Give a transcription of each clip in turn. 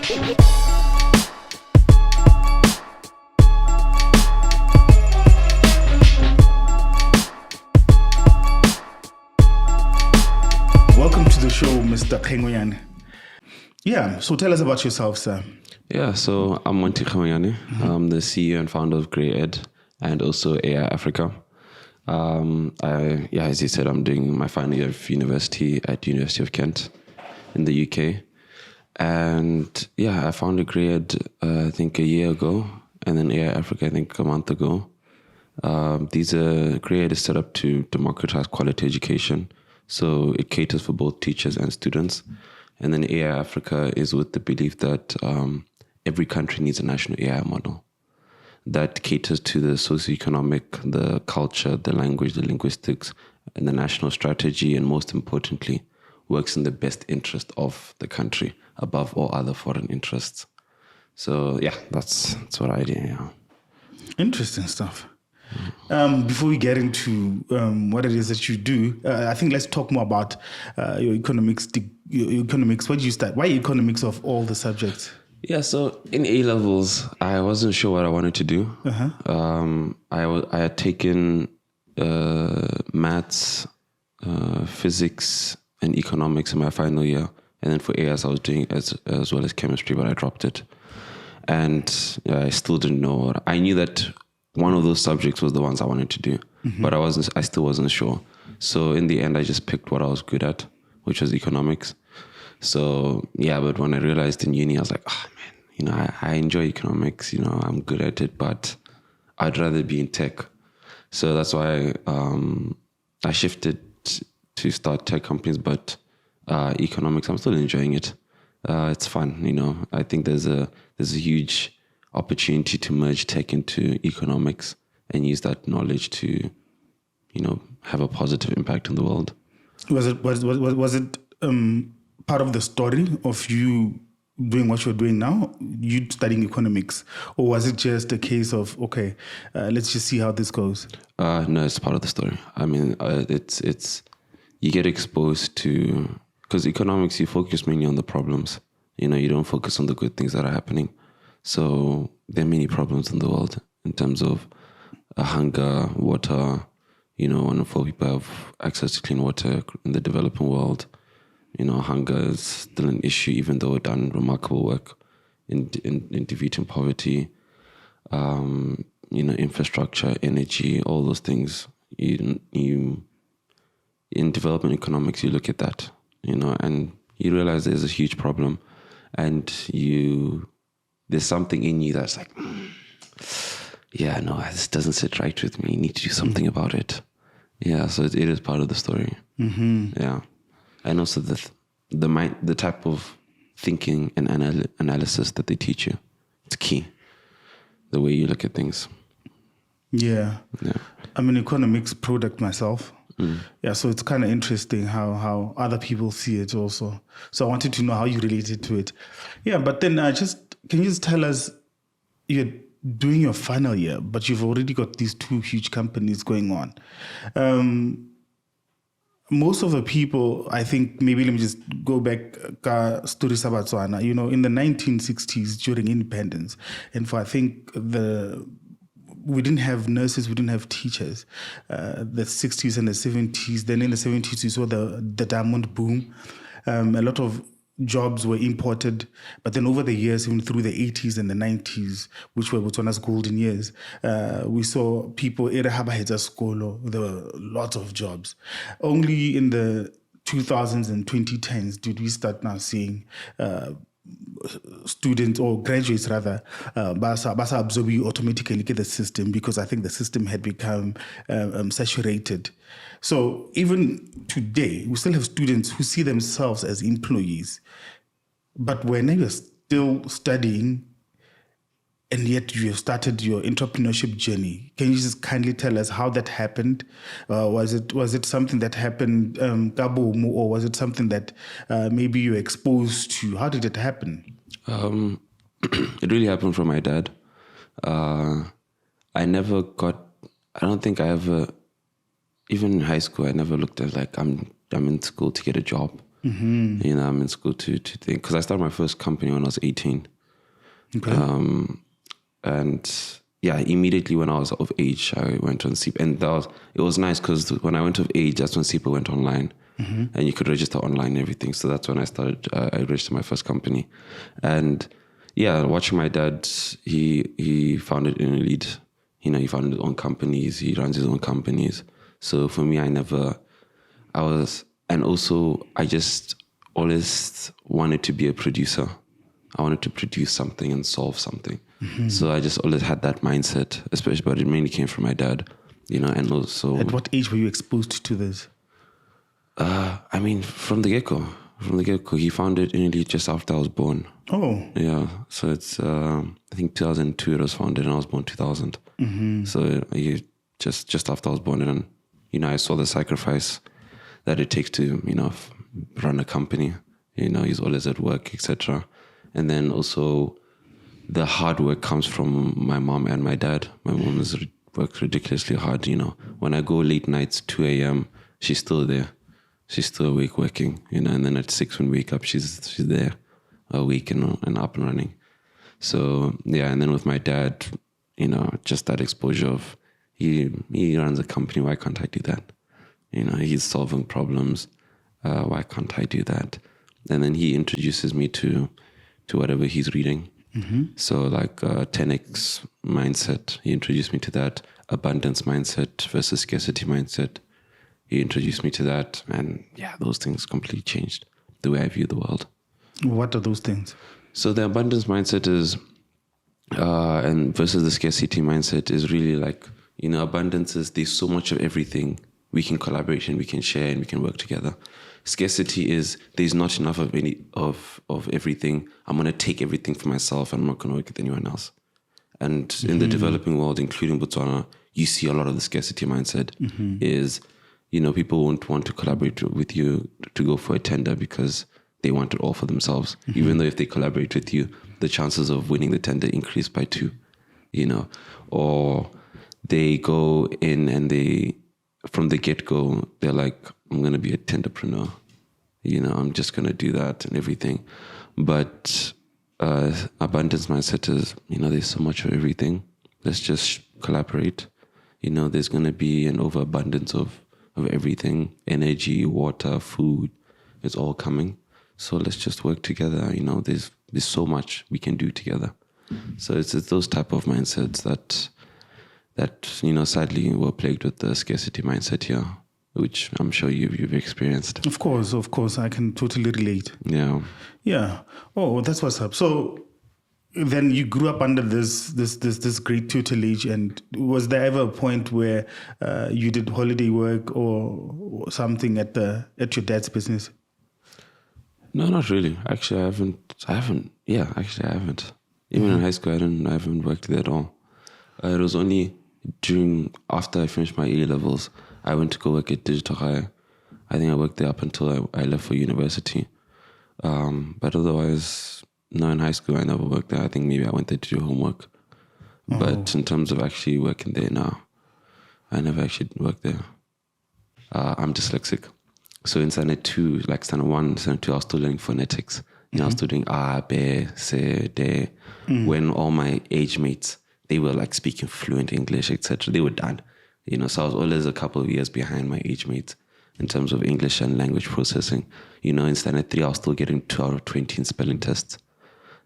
Welcome to the show, Mr. Kgengwenyane. Yeah, so tell us about yourself, sir. Yeah, so I'm Motheo Kgengwenyane. I'm the CEO and founder of Grey Ed and also AI Africa. As you said, I'm doing my final year of university at University of Kent in the UK. And yeah, I founded Grey Ed, I think a year ago, and then AI Africa, I think a month ago. Grey Ed is set up to democratize quality education. So it caters for both teachers and students. And then AI Africa is with the belief that every country needs a national AI model that caters to the socioeconomic, the culture, the language, the linguistics, and the national strategy, and most importantly, works in the best interest of the country above all other foreign interests. So yeah, that's what I do. Yeah. Interesting stuff. Before we get into what it is that you do, I think let's talk more about your economics. Your economics. Where did you start? Why economics of all the subjects? Yeah, so in A-levels, I wasn't sure what I wanted to do. I had taken maths, physics, and economics in my final year. And then for AS, I was doing as well as chemistry, but I dropped it. And I still didn't know. I knew that one of those subjects was the ones I wanted to do, but I still wasn't sure. So in the end, I just picked what I was good at, which was economics. So yeah, but when I realized in uni, I was like, oh man, I enjoy economics, I'm good at it, but I'd rather be in tech. So that's why I shifted to start tech companies, but economics, I'm still enjoying it. It's fun, I think there's a huge opportunity to merge tech into economics and use that knowledge to, have a positive impact on the world. Was it part of the story of you doing what you're doing now, you studying economics, or was it just a case of okay, let's just see how this goes? No, it's part of the story. I mean, it's you get exposed to, because economics, you focus mainly on the problems. You don't focus on the good things that are happening. So there are many problems in the world in terms of hunger, water. 1 in 4 people have access to clean water in the developing world. Hunger is still an issue, even though we've done remarkable work in defeating poverty. Infrastructure, energy, all those things. In development economics, you look at that, and you realize there's a huge problem, and there's something in you that's like, this doesn't sit right with me. You need to do something about it. Yeah, so it is part of the story. Yeah. And also the type of thinking and analysis that they teach you. It's key. The way you look at things. Yeah. I'm an economics product myself. Yeah, so it's kind of interesting how other people see it also. So I wanted to know how you related to it. Yeah, but then can you just tell us, you're doing your final year, but you've already got these 2 huge companies going on. Most of the people, I think, maybe let me just go back, story sa BOTSWANA, in the 1960s during independence, and I think we didn't have nurses, we didn't have teachers. The 60s and the 70s, then in the 70s we saw the diamond boom. A lot of jobs were imported, but then over the years, even through the 80s and the 90s, which were BOTSWANA's golden years, we saw people, there were lots of jobs. Only in the 2000s and 2010s did we start now seeing students or graduates rather, basa absorb you automatically get the system, because I think the system had become saturated. So even today, we still have students who see themselves as employees, but when you're still studying and yet you have started your entrepreneurship journey, can you just kindly tell us how that happened? Was it something that happened kaboom, or was it something that maybe you were exposed to? How did it happen? It really happened from my dad. I don't think I ever, even in high school, I never looked at like I'm in school to get a job. You know, I'm in school to think, because I started my first company when I was 18. Okay. And yeah, immediately when I was of age, I went on SEPA. And it was nice because when I went of age, that's when SEPA went online. And you could register online and everything. So that's when I started, I registered my first company. And yeah, watching my dad, he founded in Lead. You know, he founded his own companies. He runs his own companies. So for me, and also I just always wanted to be a producer. I wanted to produce something and solve something. So I just always had that mindset, especially, but it mainly came from my dad, you know, and also... At what age were you exposed to this? I mean, from the get-go. He founded Inily just after I was born. Oh. Yeah, so it's, I think 2002 it was founded and I was born 2000. So he just after I was born, and, you know, I saw the sacrifice that it takes to, you know, run a company. You know, he's always at work, etc. And then also the hard work comes from my mom and my dad. My mom has worked ridiculously hard, you know. When I go late nights, 2 a.m., she's still there. She's still awake working, you know, and then at 6 when we wake up, she's there, awake and up and running. So, yeah, and then with my dad, you know, just that exposure of he runs a company, why can't I do that? You know, he's solving problems, why can't I do that? And then he introduces me to whatever he's reading. So like 10x mindset, he introduced me to that. Abundance mindset versus scarcity mindset, he introduced me to that. And yeah, those things completely changed the way I view the world. What are those things? So the abundance mindset is, and versus the scarcity mindset is really like, you know, abundance is there's so much of everything. We can collaborate and we can share and we can work together. Scarcity is there's not enough of any of everything. I'm going to take everything for myself and I'm not going to work with anyone else. And in the developing world, including Botswana, you see a lot of the scarcity mindset is, you know, people won't want to collaborate with you to go for a tender because they want it all for themselves. Even though if they collaborate with you, the chances of winning the tender increase by 2, you know, or they go in and from the get-go, they're like, I'm going to be a tenderpreneur. You know, I'm just going to do that and everything. But abundance mindset is, you know, there's so much of everything. Let's just collaborate. You know, there's going to be an overabundance of everything. Energy, water, food, it's all coming. So let's just work together. You know, there's so much we can do together. So it's those type of mindsets that, you know, sadly we're plagued with the scarcity mindset here, which I'm sure you've experienced. Of course, I can totally relate. Yeah. Oh, that's what's up. So then you grew up under this great tutelage, and was there ever a point where you did holiday work or something at your dad's business? No, not really. Actually, I haven't. Yeah, actually, I haven't. Even in high school, I haven't worked there at all. It was only after I finished my A levels, I went to go work at Digital High. I think I worked there up until I left for university. But otherwise, no, in high school, I never worked there. I think maybe I went there to do homework. Oh. But in terms of actually working there now, I never actually worked there. I'm dyslexic. So in standard 2, like standard 1, standard 2, I was still learning phonetics. You know, I was still doing A, B, C, D. When all my age mates, they were like speaking fluent English, etc. They were done. You know, so I was always a couple of years behind my age mates in terms of English and language processing. You know, in standard 3, I was still getting 2 out of 20 in spelling tests.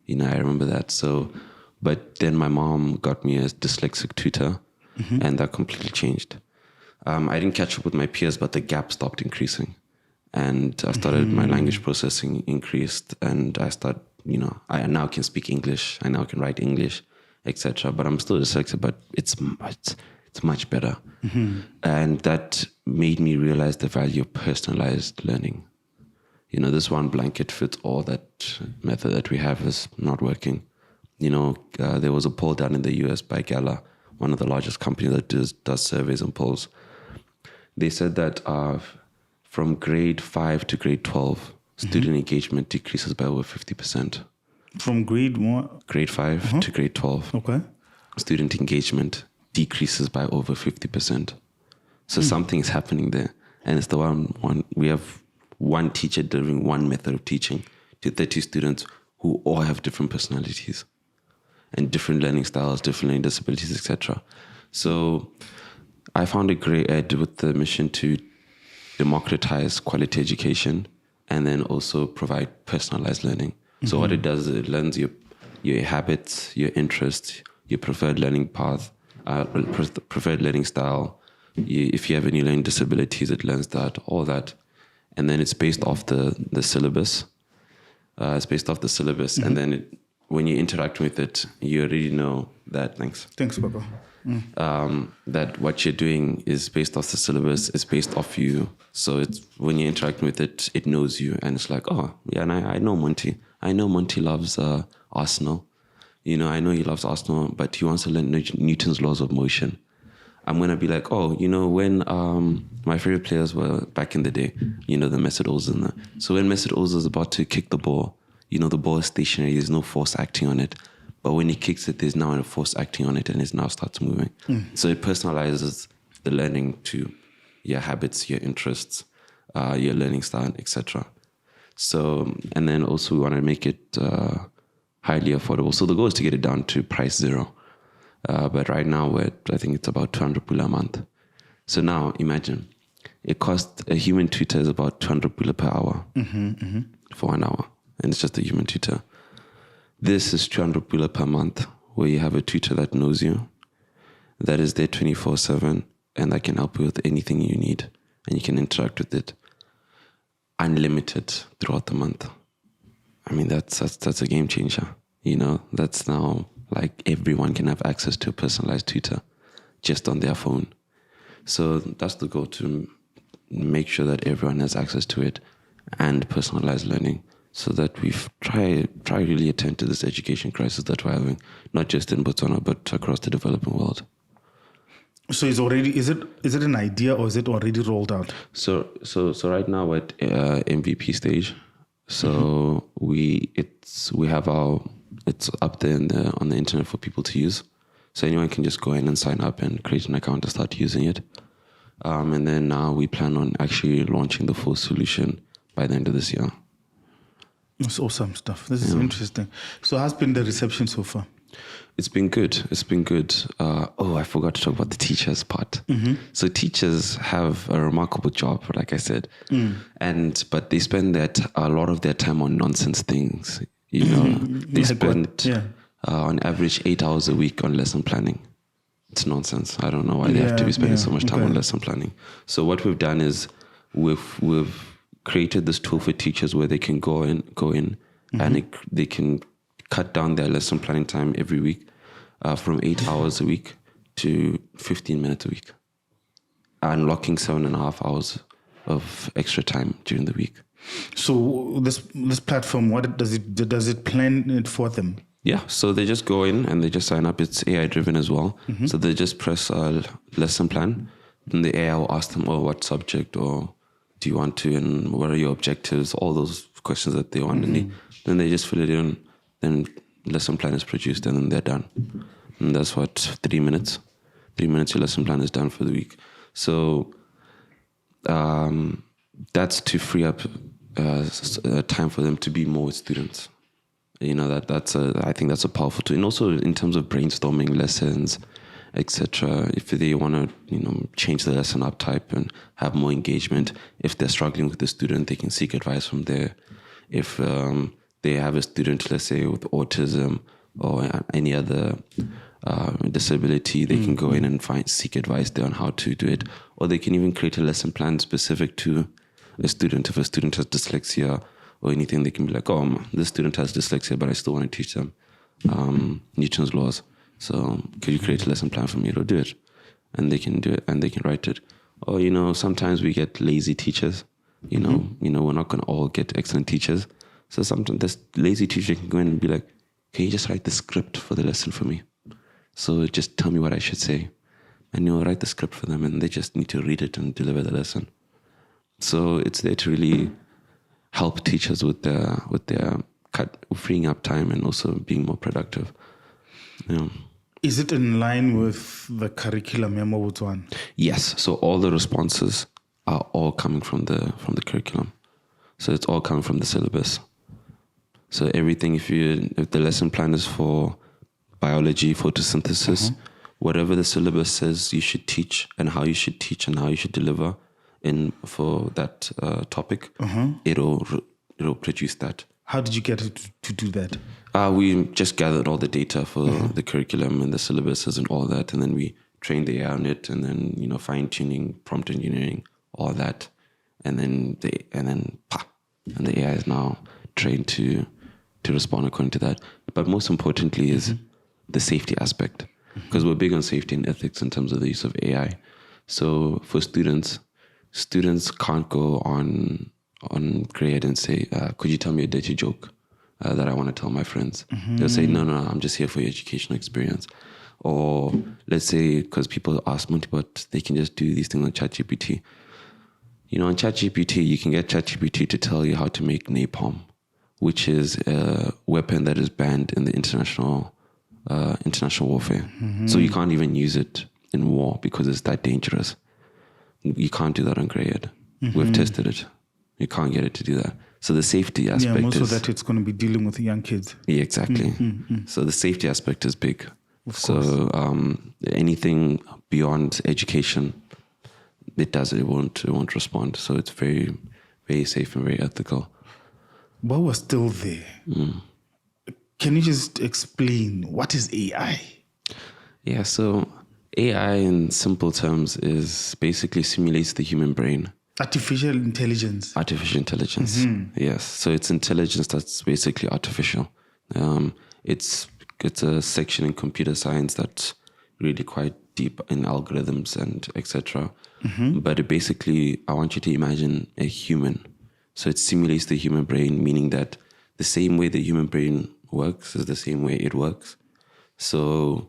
You know, I remember that. So, but then my mom got me a dyslexic tutor, and that completely changed. I didn't catch up with my peers, but the gap stopped increasing. And I started, my language processing increased, and I started, you know, I now can speak English, I now can write English, etc. But I'm still dyslexic, but it's much better. And that made me realize the value of personalized learning. You know, this one blanket fits all that method that we have is not working. You know, there was a poll done in the US by Gala, one of the largest companies that does surveys and polls. They said that from grade 5 to grade 12, student engagement decreases by over 50%. From grade 1? Grade 5 to grade 12. Okay. Student engagement decreases by over 50%. So something's happening there. And it's the one we have one teacher delivering one method of teaching to 30 students who all have different personalities and different learning styles, different learning disabilities, etc. So I found a great ed with the mission to democratize quality education and then also provide personalized learning. So what it does is it learns your habits, your interests, your preferred learning path, preferred learning style. If you have any learning disabilities, it learns that, all that. And then it's based off the syllabus. It's based off the syllabus. And then when you interact with it, you already know that, Thanks, Papa. that what you're doing is based off the syllabus, it's based off you. So it's when you're interacting with it, it knows you. And it's like, oh, yeah, and I know Monty. I know Monty loves Arsenal. I know he loves Arsenal, but he wants to learn Newton's laws of motion. I'm going to be like, oh, when my favorite players were back in the day, the Mesut Ozil. So when Mesut Ozil is about to kick the ball, the ball is stationary, there's no force acting on it. But when he kicks it, there's now a force acting on it and it now starts moving. So it personalizes the learning to your habits, your interests, your learning style, etc. So, and then also we want to make it highly affordable. So the goal is to get it down to price zero. But right now, I think it's about 200 pula a month. So now imagine, it costs a human tutor is about 200 pula per hour for 1 hour. And it's just a human tutor. This is 200 pula per month, where you have a tutor that knows you, that is there 24/7, and that can help you with anything you need. And you can interact with it unlimited throughout the month. I mean, that's a game changer. That's now like everyone can have access to a personalized tutor just on their phone. So that's the goal, to make sure that everyone has access to it and personalized learning, so that we try really attend to this education crisis that we're having, not just in Botswana, but across the developing world. So is it an idea, or is it already rolled out? So right now we're at MVP stage. So it's up there on the internet for people to use. So anyone can just go in and sign up and create an account and start using it. And then now we plan on actually launching the full solution by the end of this year. That's awesome stuff. This is interesting. So how's been the reception so far? It's been good. I forgot to talk about the teachers part. So teachers have a remarkable job, like I said, but they spend a lot of their time on nonsense things. They spend on average 8 hours a week on lesson planning. It's nonsense. I don't know why they have to be spending so much time on lesson planning. So what we've done is we've created this tool for teachers where they can go in and they can cut down their lesson planning time every week from 8 hours a week to 15 minutes a week, unlocking 7.5 hours of extra time during the week. So this platform, what does it plan it for them? Yeah, so they just go in and they just sign up. It's AI driven as well. So they just press a lesson plan, and the AI will ask them, what subject, or do you want to, and what are your objectives, all those questions that they want. And then they just fill it in, then lesson plan is produced, and then they're done. And that's 3 minutes. 3 minutes, your lesson plan is done for the week. So that's to free up time for them to be more with students. I think that's a powerful tool. And also in terms of brainstorming lessons, etc. If they want to, change the lesson up type and have more engagement, if they're struggling with the student, they can seek advice from there. If they have a student, let's say, with autism or any other disability, they can go in and seek advice there on how to do it. Or they can even create a lesson plan specific to a student. If a student has dyslexia or anything, they can be like, this student has dyslexia, but I still want to teach them Newton's laws. So could you create a lesson plan for me to do it? And they can do it, and they can write it. Or, sometimes we get lazy teachers. We're not going to all get excellent teachers. So sometimes this lazy teacher can go in and be like, can you just write the script for the lesson for me? So just tell me what I should say. And you'll write the script for them, and they just need to read it and deliver the lesson. So it's there to really help teachers with their freeing up time and also being more productive. Is it in line with the curriculum, Botswana? Yes. So all the responses are all coming from the curriculum. So it's all coming from the syllabus. So everything, if the lesson plan is for biology, photosynthesis, whatever the syllabus says you should teach and how you should teach and how you should deliver in for that topic, it'll produce that. How did you get it to do that? We just gathered all the data for the curriculum and the syllabuses and all that, and then we trained the AI on it, and then fine tuning, prompt engineering, all that, and then the AI is now trained to respond according to that. But most importantly is the safety aspect, because we're big on safety and ethics in terms of the use of AI. So for students can't go on grade and say, could you tell me a dirty joke that I want to tell my friends? They'll say, no, I'm just here for your educational experience. Or let's say, because people ask Monty, but they can just do these things on ChatGPT. On ChatGPT, you can get ChatGPT to tell you how to make napalm, which is a weapon that is banned in the international warfare. So you can't even use it in war because it's that dangerous. You can't do that on grade. We've tested it. You can't get it to do that. So the safety aspect most of that it's going to be dealing with young kids. Yeah, exactly. So the safety aspect is big. So anything beyond education, it won't respond. So it's very, very safe and very ethical. But we're still there. Can you just explain what is AI? Yeah, so AI in simple terms is basically simulates the human brain. Artificial intelligence. Yes. So it's intelligence that's basically artificial. It's a section in computer science that's really quite deep in algorithms and etc. But it basically, I want you to imagine a human. So it simulates the human brain, meaning that the same way the human brain works is the same way it works. So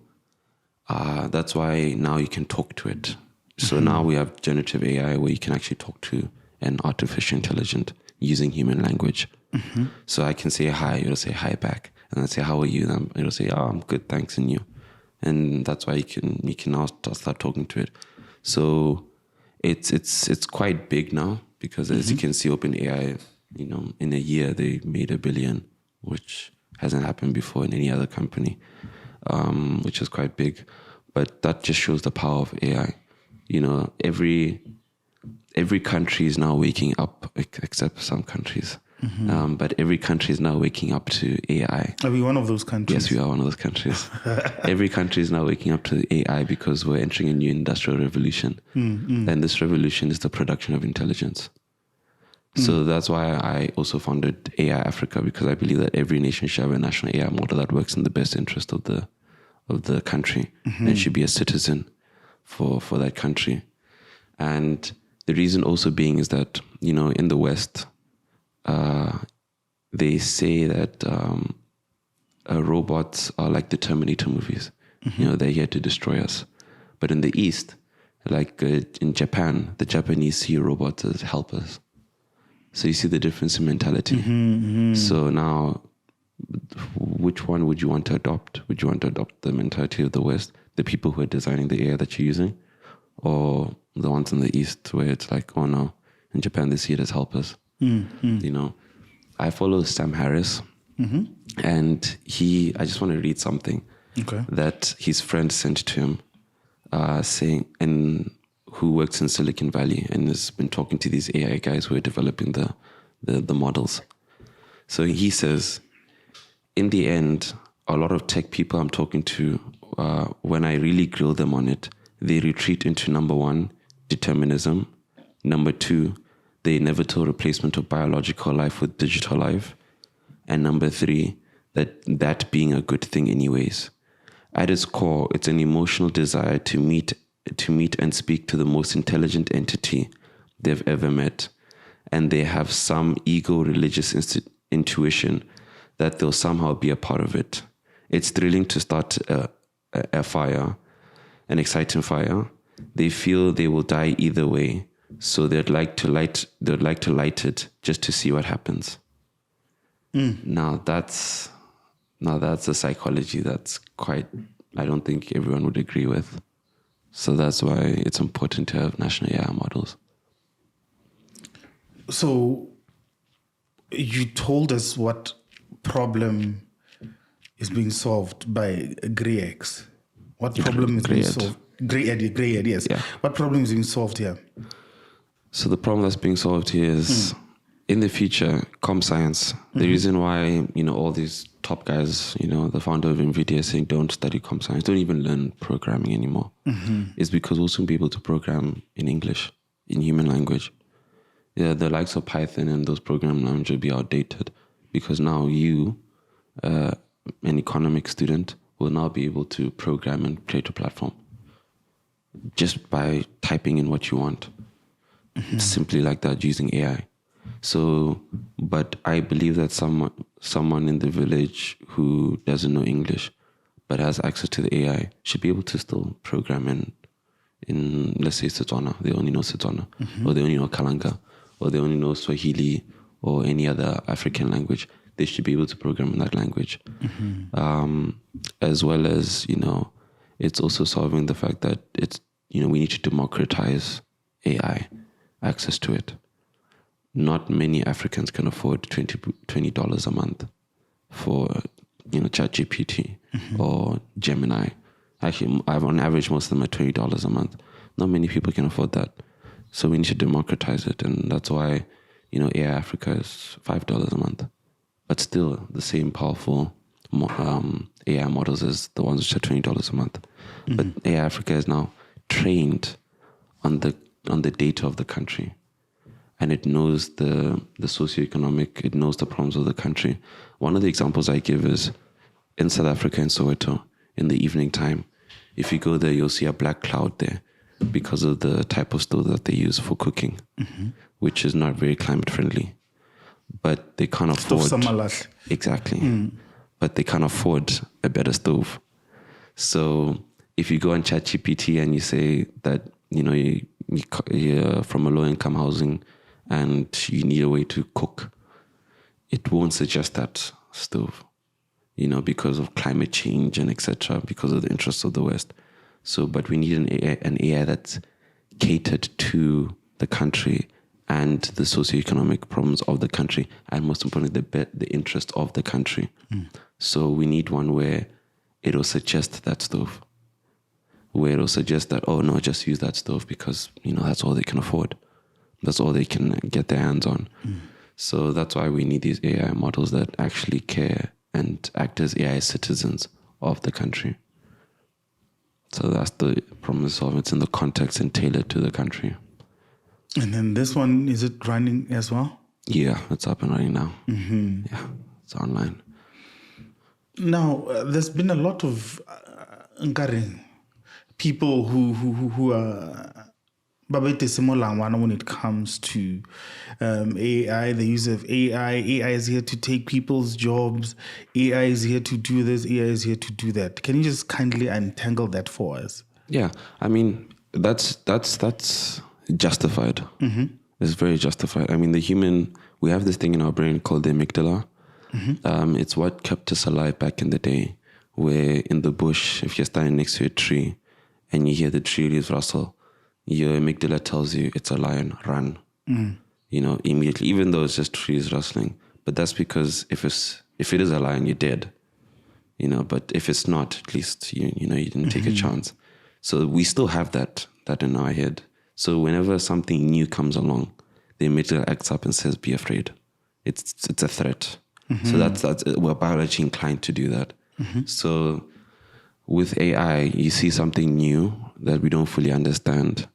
that's why now you can talk to it. So now we have generative AI where you can actually talk to an artificial intelligence using human language. So I can say hi, it'll say hi back. And I say, how are you? And it'll say, I'm good, thanks, and you. And that's why you can now start talking to it. So it's quite big now because as you can see, OpenAI, in a year they made $1 billion, which hasn't happened before in any other company, which is quite big. But that just shows the power of AI. Every country is now waking up, except some countries. But every country is now waking up to AI. Are we one of those countries? Yes, we are one of those countries. Every country is now waking up to AI because we're entering a new industrial revolution. And this revolution is the production of intelligence. So that's why I also founded AI Africa, because I believe that every nation should have a national AI model that works in the best interest of the country and should be a citizen for that country. And the reason also being is that, in the West, they say that robots are like the Terminator movies. They're here to destroy us. But in the East, like in Japan, the Japanese see robots as helpers. So you see the difference in mentality. So now, which one would you want to adopt? Would you want to adopt the mentality of the West, the people who are designing the AI that you're using, or the ones in the East where it's like, oh no, in Japan they see it as helpers? I follow Sam Harris, and I just want to read something that his friend sent to him, saying, and who works in Silicon Valley and has been talking to these AI guys who are developing the models. So he says, in the end, a lot of tech people I'm talking to, when I really grill them on it, they retreat into number 1, determinism. Number 2, the inevitable replacement of biological life with digital life. And number 3, that being a good thing anyways. At its core, it's an emotional desire to meet and speak to the most intelligent entity they've ever met. And they have some ego religious intuition that they'll somehow be a part of it. It's thrilling to start a fire, an exciting fire. They feel they will die either way. So they'd like to light it just to see what happens. Now that's a psychology that's quite, I don't think everyone would agree with. So that's why it's important to have national AI models. So you told us what problem is being solved by GreyX. What problem is being solved? Greyhead, yes. Yeah. What problem is being solved here? So the problem that's being solved here is in the future, comp science. The reason why, all these top guys, the founder of NVIDIA is saying don't study comp science, don't even learn programming anymore, is because we'll soon be able to program in English, in human language. Yeah, the likes of Python and those programming languages will be outdated because now you, an economic student, will now be able to program and create a platform just by typing in what you want. Simply like that, using AI. So, but I believe that someone in the village who doesn't know English but has access to the AI should be able to still program in let's say Setswana. They only know Setswana, or they only know Kalanga, or they only know Swahili or any other African language. They should be able to program in that language. As well as, it's also solving the fact that it's, we need to democratize AI, access to it. Not many Africans can afford $20 a month for, ChatGPT or Gemini. Actually, on average, most of them are $20 a month. Not many people can afford that. So we need to democratize it. And that's why, AI Africa is $5 a month. But still the same powerful AI models as the ones which are $20 a month. But AI Africa is now trained on the data of the country. And it knows the socioeconomic, it knows the problems of the country. One of the examples I give is in South Africa, in Soweto, in the evening time. If you go there, you'll see a black cloud there because of the type of stove that they use for cooking, which is not very climate friendly. But they can't afford... Exactly. But they can't afford a better stove. So if you go on ChatGPT and you say that, you're from a low-income housing and you need a way to cook, it won't suggest that stove, because of climate change and etc., because of the interests of the West. So, but we need an AI that's catered to the country and the socioeconomic problems of the country, and most importantly, the interest of the country. So we need one where it'll suggest that stove, where it'll suggest that, oh no, just use that stove because, that's all they can afford. That's all they can get their hands on. So that's why we need these AI models that actually care and act as AI citizens of the country. So that's the problem to solve. It's in the context and tailored to the country. And then this one, is it running as well? Yeah, it's up and running now. Yeah, it's online. Now, there's been a lot of people who are when it comes to AI, the use of AI. AI is here to take people's jobs. AI is here to do this. AI is here to do that. Can you just kindly untangle that for us? Yeah, I mean, that's justified. It's very justified. I mean, we have this thing in our brain called the amygdala. It's what kept us alive back in the day, where in the bush, if you're standing next to a tree and you hear the tree leaves rustle, your amygdala tells you it's a lion, run. Immediately, even though it's just trees rustling. But that's because if it is a lion, you're dead. But if it's not, at least you didn't take a chance. So we still have that in our head. So whenever something new comes along, the amygdala acts up and says, "Be afraid. It's a threat." So that's we're biologically inclined to do that. So with AI, you see something new that we don't fully understand,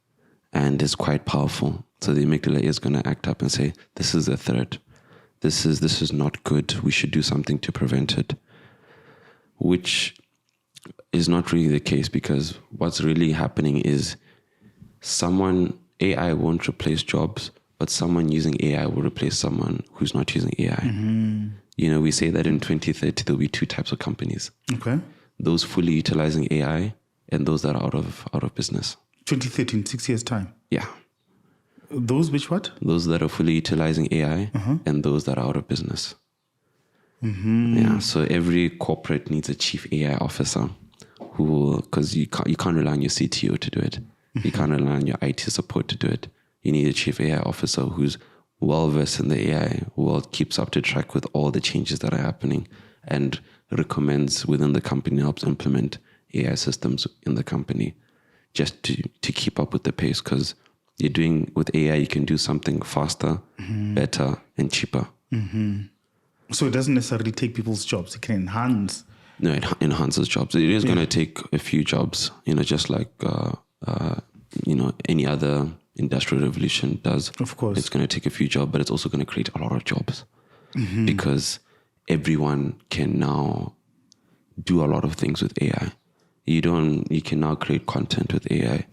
and it's quite powerful. So the amygdala is going to act up and say, "This is a threat. This is not good. We should do something to prevent it." Which is not really the case, because what's really happening is AI won't replace jobs, but someone using AI will replace someone who's not using AI. We say that in 2030, there'll be two types of companies. Okay. Those fully utilizing AI and those that are out of business. 2013, 6 years' time. Yeah. Those which what? Those that are fully utilizing AI and those that are out of business. Yeah. So every corporate needs a chief AI officer because you can't rely on your CTO to do it. You can't rely on your IT support to do it. You need a chief AI officer who's well versed in the AI world keeps up to track with all the changes that are happening and recommends within the company, helps implement AI systems in the company just to keep up with the pace, because you're doing with AI, you can do something faster, better, and cheaper. So it doesn't necessarily take people's jobs. It can enhance. No, it enhances jobs. It is going to take a few jobs, just like, any other industrial revolution does. Of course. It's going to take a few jobs, but it's also going to create a lot of jobs because everyone can now do a lot of things with AI. You can now create content with AI.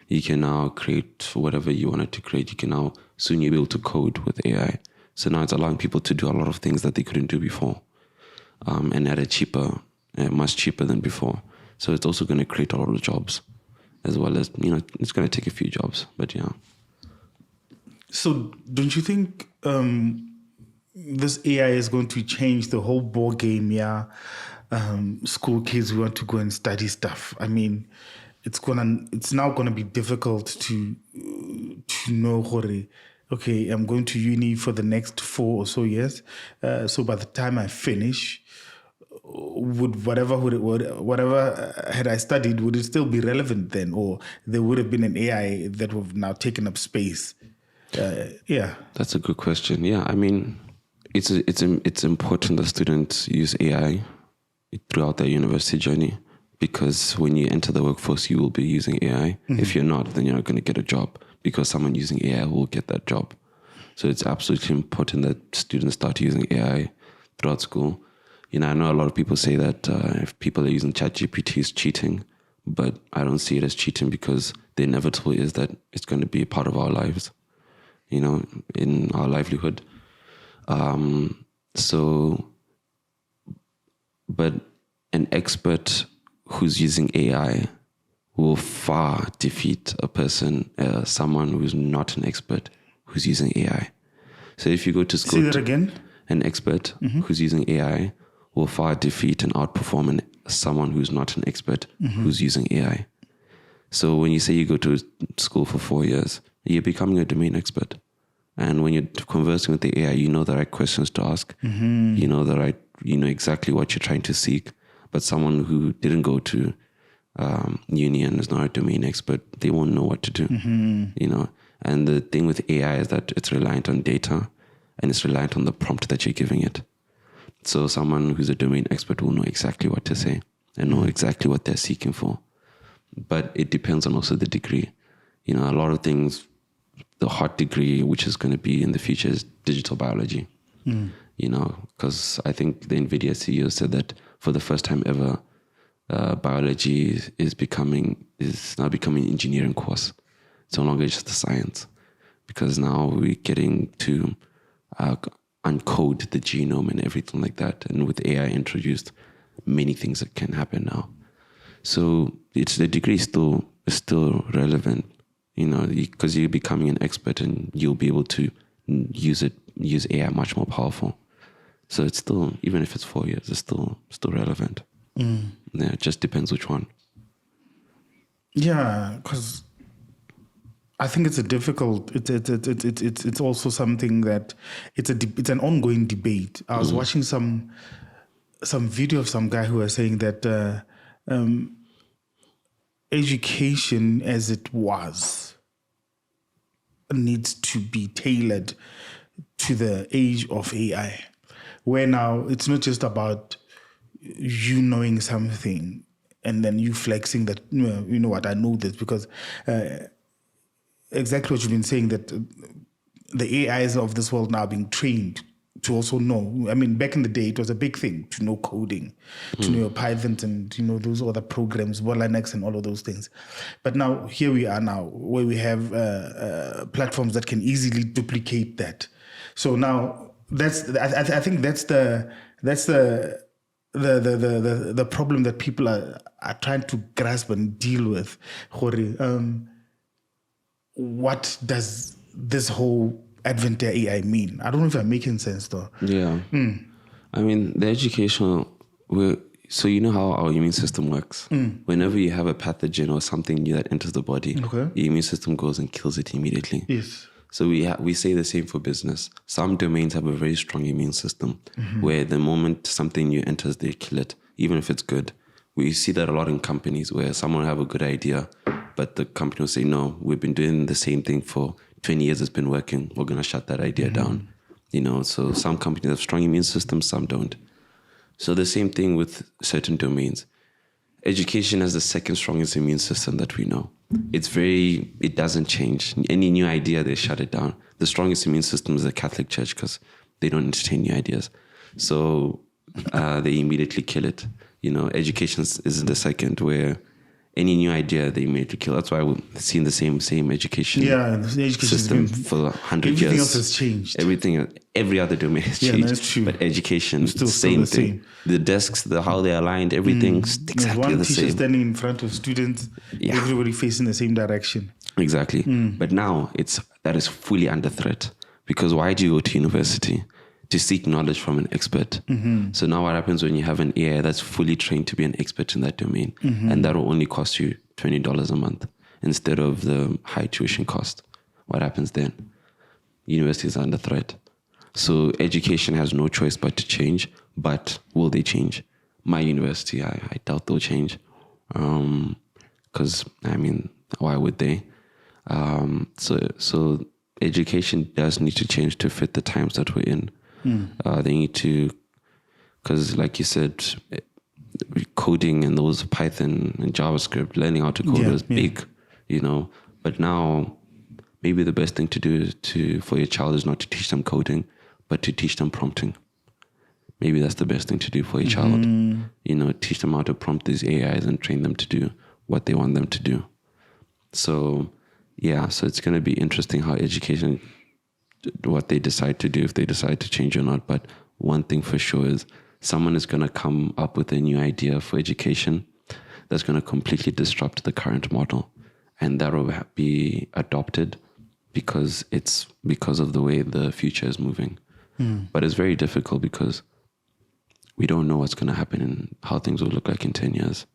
You can now create whatever you wanted to create. You can now, soon you'll be able to code with AI. So now it's allowing people to do a lot of things that they couldn't do before. And at a cheaper, much cheaper than before. So it's also going to create a lot of jobs, as well as, it's going to take a few jobs, but yeah. So don't you think this AI is going to change the whole ball game? Yeah, school kids who want to go and study stuff. I mean, it's now gonna be difficult to know, okay, I'm going to uni for the next 4 or so years. So by the time I finish, would whatever had I studied, would it still be relevant then, or there would have been an AI that would have now taken up space? Yeah, that's a good question. Yeah, I mean, it's important that students use AI throughout their university journey, because when you enter the workforce, you will be using AI. If you're not, then you're not going to get a job, because someone using AI will get that job. So it's absolutely important that students start using AI throughout school. I know a lot of people say that if people are using ChatGPT, it's cheating, but I don't see it as cheating, because the inevitable is that it's going to be a part of our lives, in our livelihood. But an expert who's using AI will far defeat someone who's not an expert who's using AI. So if you go to school, say that again. An expert who's using AI will far defeat and outperform someone who's not an expert who's using AI. So when you say you go to school for 4 years, you're becoming a domain expert. And when you're conversing with the AI, you know the right questions to ask. You know exactly what you're trying to seek. But someone who didn't go to uni and is not a domain expert, they won't know what to do. And the thing with AI is that it's reliant on data, and it's reliant on the prompt that you're giving it. So someone who's a domain expert will know exactly what to say and know exactly what they're seeking for. But it depends on also the degree. A lot of things, the hot degree, which is going to be in the future, is digital biology. Because I think the NVIDIA CEO said that for the first time ever, biology is now becoming an engineering course. It's no longer just a science, because now we're getting to uncode the genome and everything like that. And with AI introduced, many things that can happen now. So the degree is still relevant, because you're becoming an expert and you'll be able to use AI much more powerful. So it's still, even if it's 4 years, it's still relevant. Yeah, it just depends which one. Yeah, because I think it's a difficult. It's also something that it's an ongoing debate. I was watching some video of some guy who was saying that education as it was needs to be tailored to the age of AI, where now it's not just about you knowing something and then you flexing that, you know what, I know this, because exactly what you've been saying, that the AIs of this world now being trained to also know. I mean, back in the day, it was a big thing to know coding, to know your Python and, those other programs, Linux and all of those things. But now, here we are now, where we have platforms that can easily duplicate that. So now, I think that's the problem that people are trying to grasp and deal with. What does this whole advent of AI mean? I don't know if I'm making sense though. Yeah. I mean, the educational, so you know how our immune system works. Whenever you have a pathogen or something new that enters the body, your immune system goes and kills it immediately. Yes. So we say the same for business. Some domains have a very strong immune system where the moment something new enters, they kill it, even if it's good. We see that a lot in companies where someone will have a good idea, but the company will say, no, we've been doing the same thing for 20 years, it's been working. We're going to shut that idea down. So some companies have strong immune systems, some don't. So the same thing with certain domains. Education has the second strongest immune system that we know. It doesn't change. Any new idea, they shut it down. The strongest immune system is the Catholic Church because they don't entertain new ideas. So they immediately kill it. Education is the second, where any new idea they immediately kill. That's why we've seen the same education system for 100 years. Everything else has changed. Every other domain has changed. No, that's true. But education, Still same the thing. same. The desks, how they're aligned, everything exactly one the teacher same. standing in front of students, everybody facing the same direction. Exactly. But now that is fully under threat, because why do you go to university? To seek knowledge from an expert. So now what happens when you have an AI that's fully trained to be an expert in that domain, and that will only cost you $20 a month instead of the high tuition cost? What happens then? Universities are under threat. So education has no choice but to change. But will they change? My university, I doubt they'll change. Because, why would they? So education does need to change to fit the times that we're in. They need to, because like you said, coding and those Python and JavaScript, learning how to code was big, But now, maybe the best thing to do for your child is not to teach them coding, but to teach them prompting. Maybe that's the best thing to do for your child. Teach them how to prompt these AIs and train them to do what they want them to do. So it's going to be interesting how education, what they decide to do, if they decide to change or not. But one thing for sure is someone is going to come up with a new idea for education that's going to completely disrupt the current model. And that will be adopted because of the way the future is moving. But it's very difficult because we don't know what's going to happen and how things will look like in 10 years.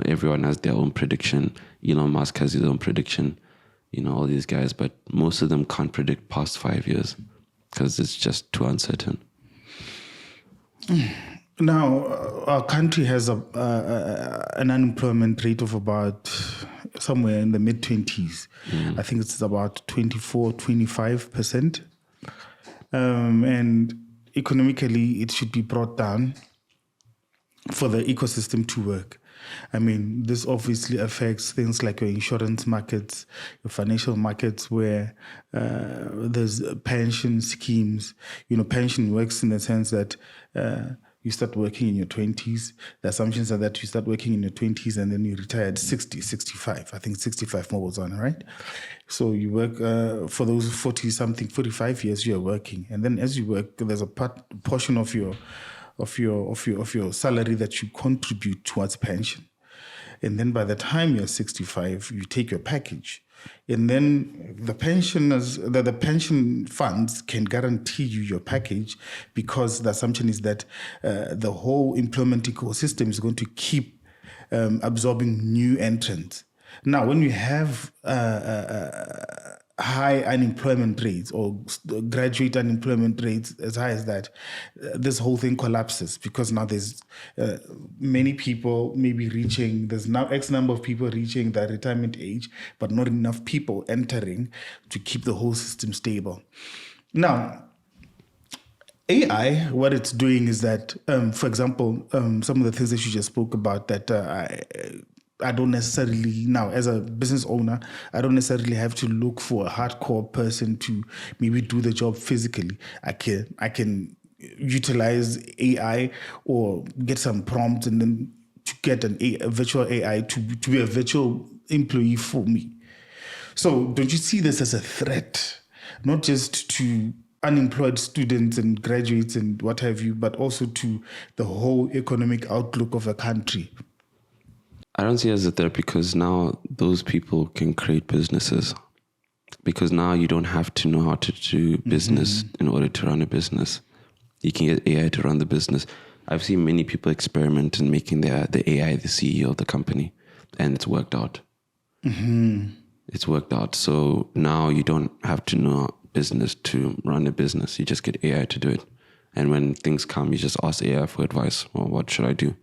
Everyone has their own prediction. Elon Musk has his own prediction. All these guys, but most of them can't predict past 5 years because it's just too uncertain. Now, our country has an unemployment rate of about somewhere in the mid-20s. I think it's about 24-25%. And economically, it should be brought down for the ecosystem to work. This obviously affects things like your insurance markets, your financial markets, where there's pension schemes. Pension works in the sense that you start working in your 20s. The assumptions are that you start working in your 20s and then you retire at 60, 65. I think 65 more was on, right? So you work for those 40-something, 45 years, you're working. And then as you work, there's a portion of your salary that you contribute towards pension. And then by the time you're 65, you take your package. And then the pension funds can guarantee you your package because the assumption is that the whole employment ecosystem is going to keep absorbing new entrants. Now, when you have high unemployment rates or graduate unemployment rates as high as that, this whole thing collapses because now there's many people there's now X number of people reaching that retirement age, but not enough people entering to keep the whole system stable. Now, AI, what it's doing is that, for example, some of the things that you just spoke about that I don't necessarily, now as a business owner, I don't necessarily have to look for a hardcore person to maybe do the job physically. I can utilize AI or get some prompts and then to get a virtual AI to be a virtual employee for me. So don't you see this as a threat, not just to unemployed students and graduates and what have you, but also to the whole economic outlook of a country? I don't see it as a threat because now those people can create businesses. Because now you don't have to know how to do business in order to run a business. You can get AI to run the business. I've seen many people experiment in making the AI the CEO of the company, and it's worked out. It's worked out. So now you don't have to know business to run a business. You just get AI to do it. And when things come, you just ask AI for advice. Well, what should I do?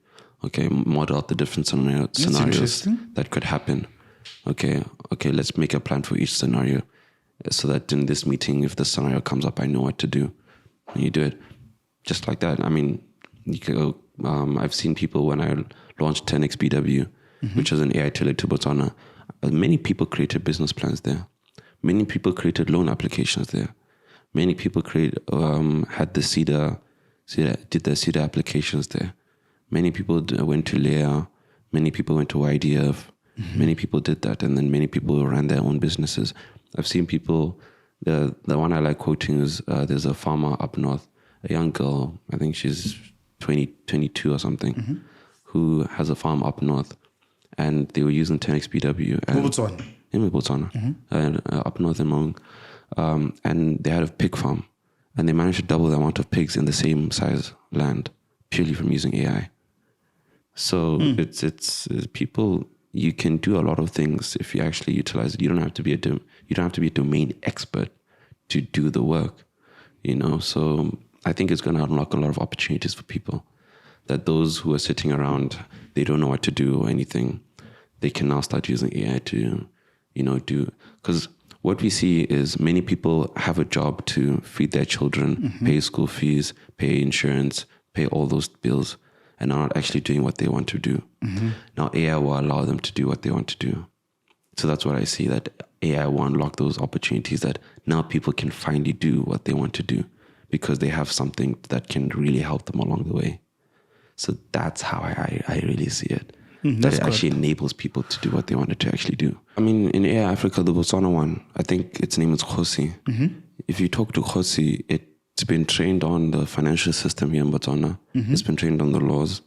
Okay, model out the different scenarios that could happen. Okay, let's make a plan for each scenario so that in this meeting, if the scenario comes up, I know what to do. And you do it just like that. I mean, you could go, I've seen people when I launched 10x BW, which was an AI tailored to Botswana. Many people created business plans there. Many people created loan applications there. Many people had the did the CEDA applications there. Many people went to Leah. Many people went to YDF. Many people did that, and then many people ran their own businesses. I've seen people. The one I like quoting is there's a farmer up north, a young girl. I think she's 22 or something, who has a farm up north, and they were using 10x BW. In Botswana, and up north in Maung, and they had a pig farm, and they managed to double the amount of pigs in the same size land purely from using AI. So it's people. You can do a lot of things if you actually utilize it. You don't have to be a domain expert to do the work, So I think it's going to unlock a lot of opportunities for people. That those who are sitting around, they don't know what to do or anything, they can now start using AI to, do. Because what we see is many people have a job to feed their children, pay school fees, pay insurance, pay all those bills, and are not actually doing what they want to do. Now AI will allow them to do what they want to do. So that's what I see, that AI will unlock those opportunities that now people can finally do what they want to do because they have something that can really help them along the way. So that's how I really see it. That it actually enables people to do what they wanted to actually do. I mean, in AI Africa, the Botswana one, I think its name is Khosi. If you talk to Khosi, it's been trained on the financial system here in Botswana. It's been trained on the laws.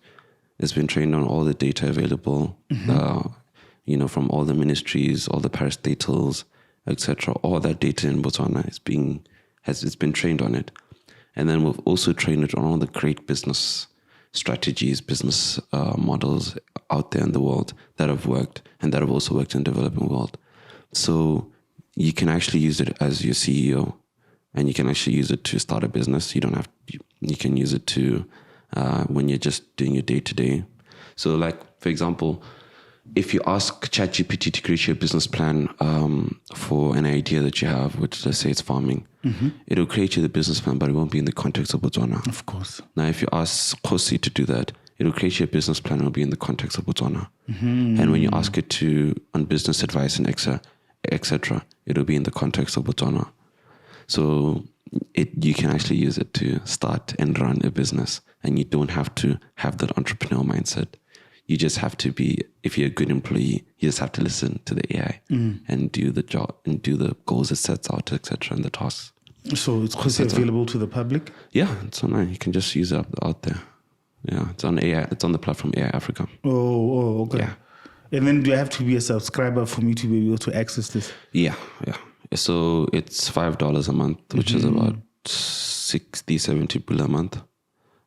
It's been trained on all the data available, from all the ministries, all the parastatals, etc. All that data in Botswana it's been trained on it. And then we've also trained it on all the great business strategies, business models out there in the world that have worked and that have also worked in the developing world. So you can actually use it as your CEO, and you can actually use it to start a business. You can use it to when you're just doing your day-to-day. So like, for example, if you ask ChatGPT to create your business plan for an idea that you have, which let's say it's farming, it'll create you the business plan, but it won't be in the context of Botswana. Of course. Now, if you ask Khosi to do that, it'll create you a business plan, it'll be in the context of Botswana. And when you ask it on business advice and etc., it'll be in the context of Botswana. So you can actually use it to start and run a business, and you don't have to have that entrepreneurial mindset. You just have to be, if you're a good employee, you just have to listen to the AI and do the job and do the goals it sets out, etc., and the tasks. So it's available to the public? Yeah, it's online. You can just use it out there. Yeah, it's on AI. It's on the platform AI Africa. Oh, okay. Yeah. And then do I have to be a subscriber for me to be able to access this? Yeah. So it's $5 a month, which is about 60-70 pula a month.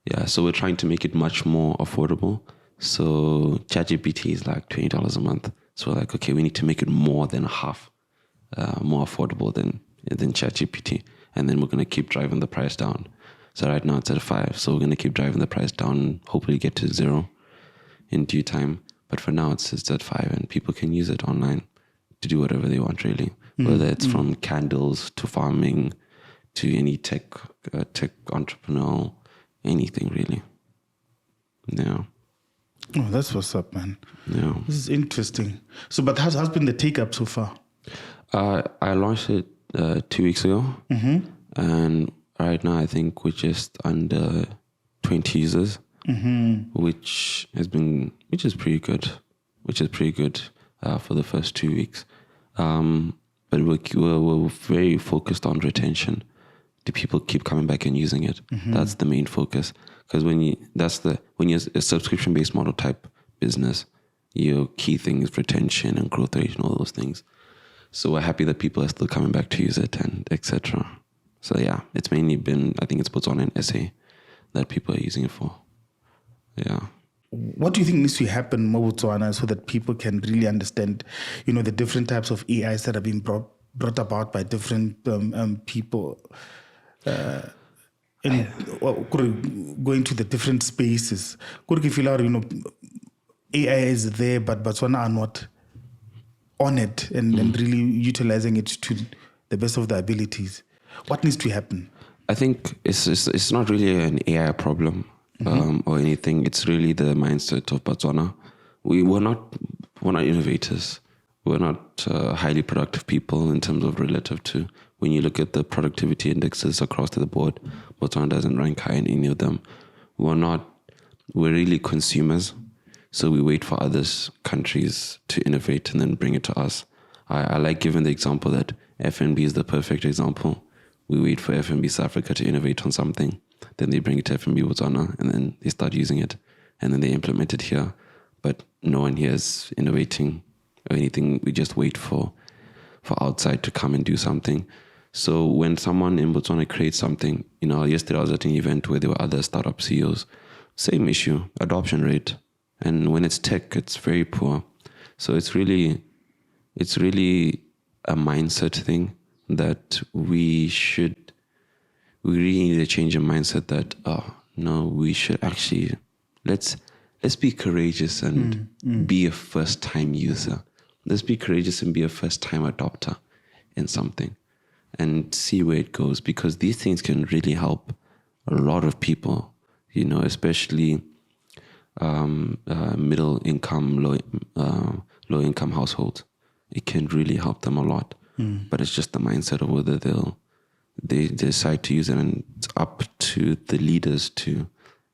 Yeah, so we're trying to make it much more affordable. So ChatGPT is like $20 a month. So we're like, okay, we need to make it more than half, more affordable than ChatGPT. And then we're going to keep driving the price down. So right now it's at $5. So we're going to keep driving the price down, hopefully get to $0 in due time. But for now it's at $5, and people can use it online to do whatever they want, really. Whether it's from candles to farming to any tech entrepreneur, anything really. Yeah. Oh, that's what's up, man. Yeah. This is interesting. So, but how's been the take-up so far? I launched it 2 weeks ago. And right now I think we're just under 20 users, which is pretty good. For the first 2 weeks. But we're very focused on retention. Do people keep coming back and using it? That's the main focus. Because when you're a subscription-based model type business, your key thing is retention and growth rate and all those things. So we're happy that people are still coming back to use it and etc. So yeah, it's mainly been, I think it's Botswana and SA that people are using it for. Yeah. what do you think needs to happen in Botswana so that people can really understand, the different types of AIs that are being brought about by different people, and going to the different spaces? Could you feel out, AI is there, but Botswana are not on it and really utilizing it to the best of their abilities. What needs to happen? I think it's not really an AI problem or anything. It's really the mindset of Botswana. We're not innovators. We're not highly productive people in terms of relative to when you look at the productivity indexes across the board. Botswana doesn't rank high in any of them. We're really consumers. So we wait for others, countries to innovate and then bring it to us. I like giving the example that FNB is the perfect example. We wait for FNB South Africa to innovate on something. Then they bring it to FNB Botswana and then they start using it. And then they implement it here. But no one here is innovating or anything. We just wait for outside to come and do something. So when someone in Botswana creates something, yesterday I was at an event where there were other startup CEOs. Same issue, adoption rate. And when it's tech, it's very poor. So it's really a mindset thing that we really need to change a mindset that, no, we should actually, let's be courageous and be a first-time user. Let's be courageous and be a first-time adopter in something and see where it goes, because these things can really help a lot of people, especially middle income, low income households. It can really help them a lot. But it's just the mindset of whether they decide to use it, and it's up to the leaders to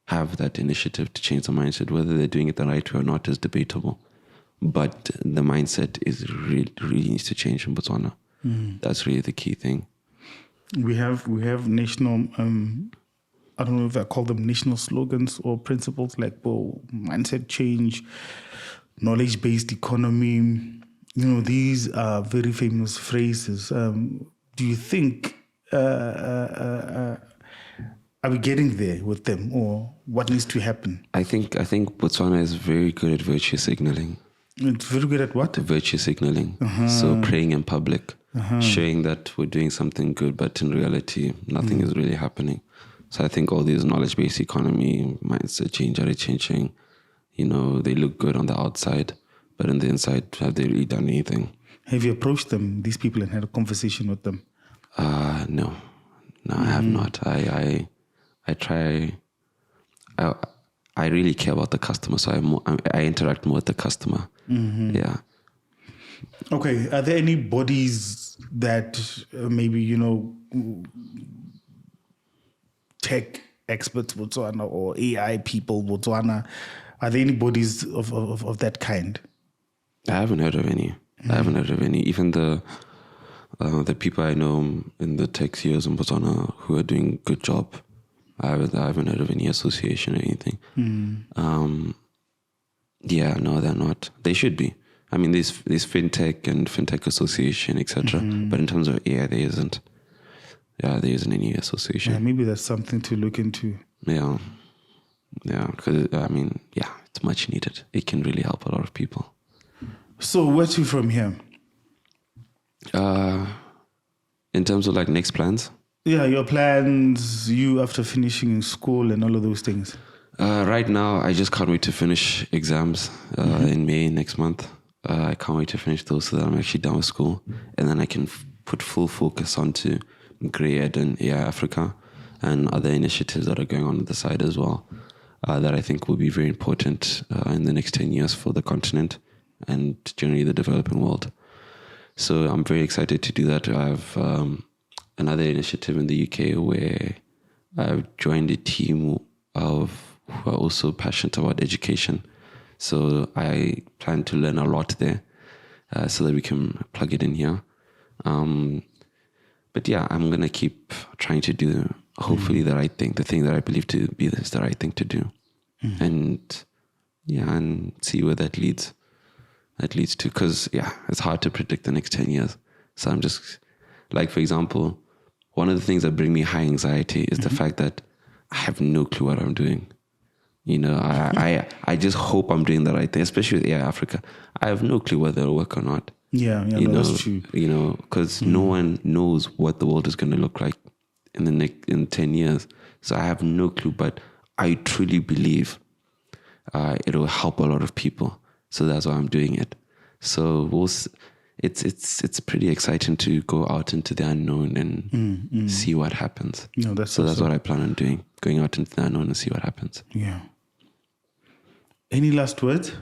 have that initiative to change the mindset. Whether they're doing it the right way or not is debatable. But the mindset is really needs to change in Botswana. That's really the key thing. We have national I don't know if I call them national slogans or principles like mindset change, knowledge-based economy. These are very famous phrases. Do you think, are we getting there with them, or what needs to happen? I think Botswana is very good at virtue signaling. It's very good at what? Virtue signaling. So praying in public, showing that we're doing something good, but in reality, nothing is really happening. So I think all these knowledge-based economy mindset change are changing. They look good on the outside, but on the inside, have they really done anything? Have you approached them, these people, and had a conversation with them? No, I have not. I try. I really care about the customer, so I interact more with the customer. Yeah. Okay. Are there any bodies that maybe tech experts Botswana or AI people Botswana? Are there any bodies of that kind? I haven't heard of any. Even the people I know in the tech CEOs in Botswana who are doing good job, I haven't heard of any association or anything. Yeah, no, they're not. They should be. I mean, there's fintech and fintech association, etc. But in terms of AI, there isn't. Yeah, there isn't any association. Yeah, maybe that's something to look into. Yeah, because it's much needed. It can really help a lot of people. So, where to from here? In terms of like next plans? Yeah, your plans, you after finishing school and all of those things. Right now, I just can't wait to finish exams in May next month. I can't wait to finish those so that I'm actually done with school. And then I can put full focus onto Grey Ed and AI Africa and other initiatives that are going on the side as well that I think will be very important in the next 10 years for the continent and generally the developing world. So I'm very excited to do that. I have another initiative in the UK where I've joined a team of who are also passionate about education. So I plan to learn a lot there so that we can plug it in here. But yeah, I'm going to keep trying to do hopefully the right thing, the thing that I believe to be is the right thing to do. And see where that leads. That leads to, because it's hard to predict the next 10 years. So I'm just, like, for example, one of the things that bring me high anxiety is the fact that I have no clue what I'm doing. You know, I just hope I'm doing the right thing, especially with AI Africa. I have no clue whether it'll work or not. Yeah, You no, know, that's true. You know, because no one knows what the world is going to look like in 10 years. So I have no clue, but I truly believe it'll help a lot of people. So that's why I'm doing it. So it's pretty exciting to go out into the unknown and see what happens. No, that's what I plan on doing, going out into the unknown and see what happens. Yeah. Any last words?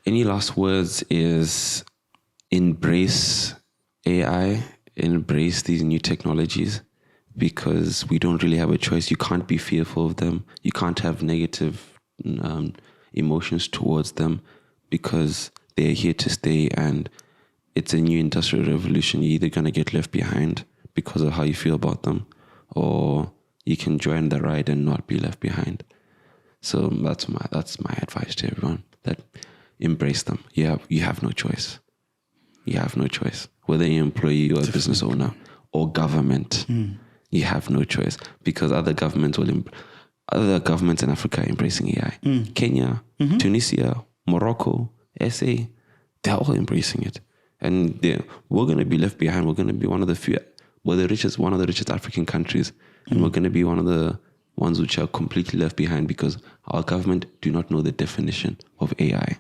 Any last words is embrace AI, embrace these new technologies, because we don't really have a choice. You can't be fearful of them. You can't have negative emotions towards them, because they're here to stay, and it's a new industrial revolution. You're either going to get left behind because of how you feel about them, or you can join the ride and not be left behind. So that's my advice to everyone, that embrace them. You have no choice. You have no choice. Whether you're an employee or a business owner or government, you have no choice, because other governments in Africa are embracing AI. Kenya, Tunisia, Morocco, SA, they're all embracing it. And we're going to be left behind. We're going to be one of the few, one of the richest African countries. And we're going to be one of the ones which are completely left behind, because our government do not know the definition of AI.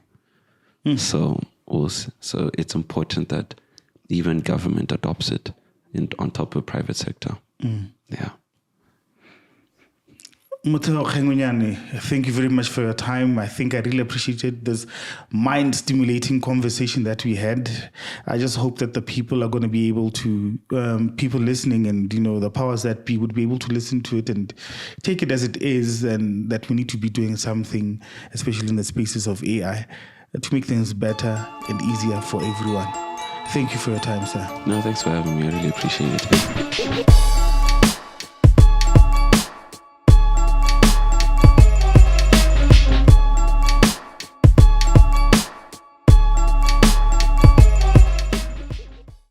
So it's important that even government adopts it on top of private sector. Yeah. Motheo Kgengwenyane, thank you very much for your time. I think I really appreciated this mind-stimulating conversation that we had. I just hope that the people are going to be able to, people listening and, you know, the powers that be would be able to listen to it and take it as it is, and that we need to be doing something, especially in the spaces of AI, to make things better and easier for everyone. Thank you for your time, sir. No, thanks for having me. I really appreciate it.